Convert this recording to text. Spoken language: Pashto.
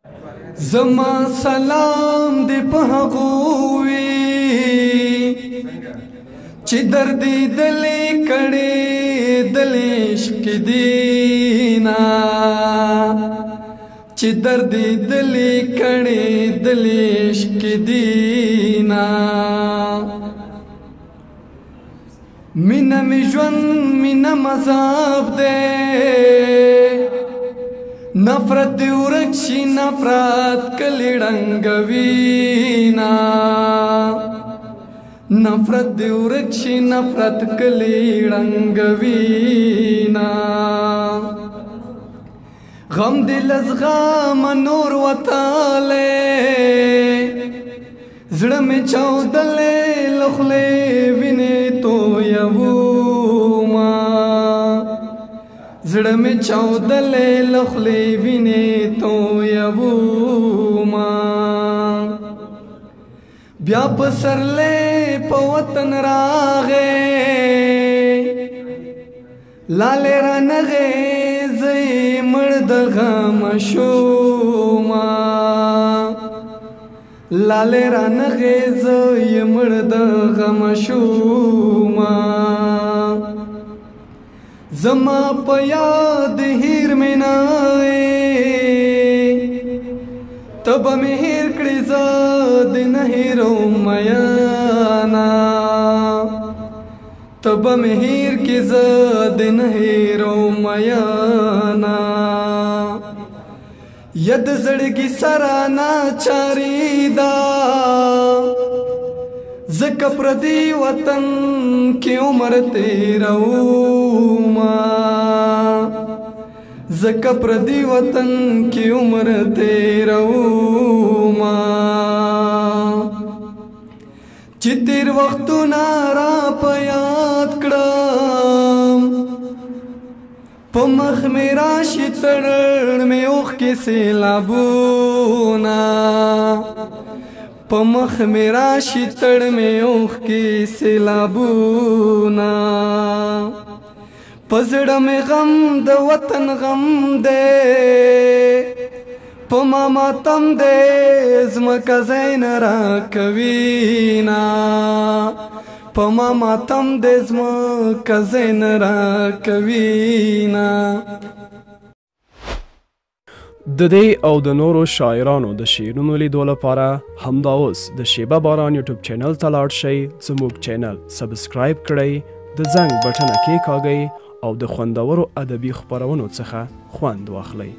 زما سلام دی په هغو وي چې دردې دلې کړې دلې عشق دینا چې دردې دلې کړې دلې عشق دینا مینا می ژوند مینا مذهب دی نفرت دی ورک شي نفرت کلی ړنګوینا نفرت دی ورک شي نفرت کلی ړنګوینا غم دی لزغام نور وتاله زړه می چاودلې لخلې وینې تو یوما زړه می چاودلې لخلې وینې تو یوما بیا پسرلې په وطن راغې لالې رانغې زې مړ د غم شوما لالې رانغې زې مړ د غم شوما زما په یاد هیر مې نه تب مې هیر کړې زه د نه هیروم میانا تب مې هیر کې زه د نه هیروم میانا ید زړګي سره ناچاري ده زکه پردي وطن کې عمر تیروما زکه پردي وطن کې عمر تیروما چې تیر وختونه را په یاد کړم په مخ مې راشي تړل مې اوښکې سیلابونه په مخ مې راشي تړ مې اوښکې سیلابونه په زړه مې غم د وطن غم دی په ما ماتم دی ځمکه ځای نه راکوینه په ما ماتم دی ځمکه ځای نه راکوینه. د دې او د نورو شاعرانو د شعرونو لیدو لپاره همدا اوس د شیبه باران یوټیوب چینل ته لاړ شئ، زموږ چینل سبسکرایب کړئ، د زنګ بټنه کېکاږئ او د خوندورو ادبي خپرونو څخه خوند واخلئ.